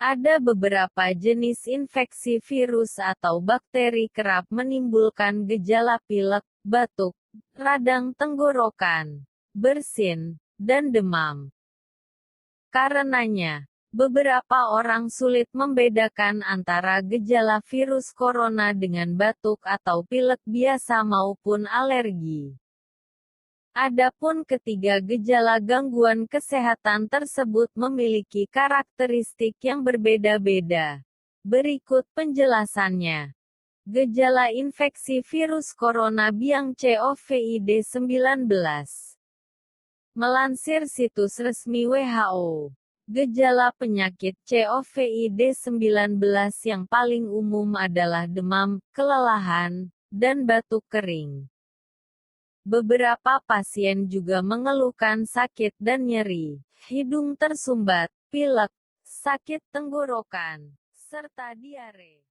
Ada beberapa jenis infeksi virus atau bakteri kerap menimbulkan gejala pilek, batuk, radang tenggorokan, bersin, dan demam. Karenanya, beberapa orang sulit membedakan antara gejala virus corona dengan batuk atau pilek biasa maupun alergi. Adapun ketiga gejala gangguan kesehatan tersebut memiliki karakteristik yang berbeda-beda. Berikut penjelasannya. Gejala infeksi virus corona biang COVID-19. Melansir situs resmi WHO, gejala penyakit COVID-19 yang paling umum adalah demam, kelelahan, dan batuk kering. Beberapa pasien juga mengeluhkan sakit dan nyeri, hidung tersumbat, pilek, sakit tenggorokan, serta diare.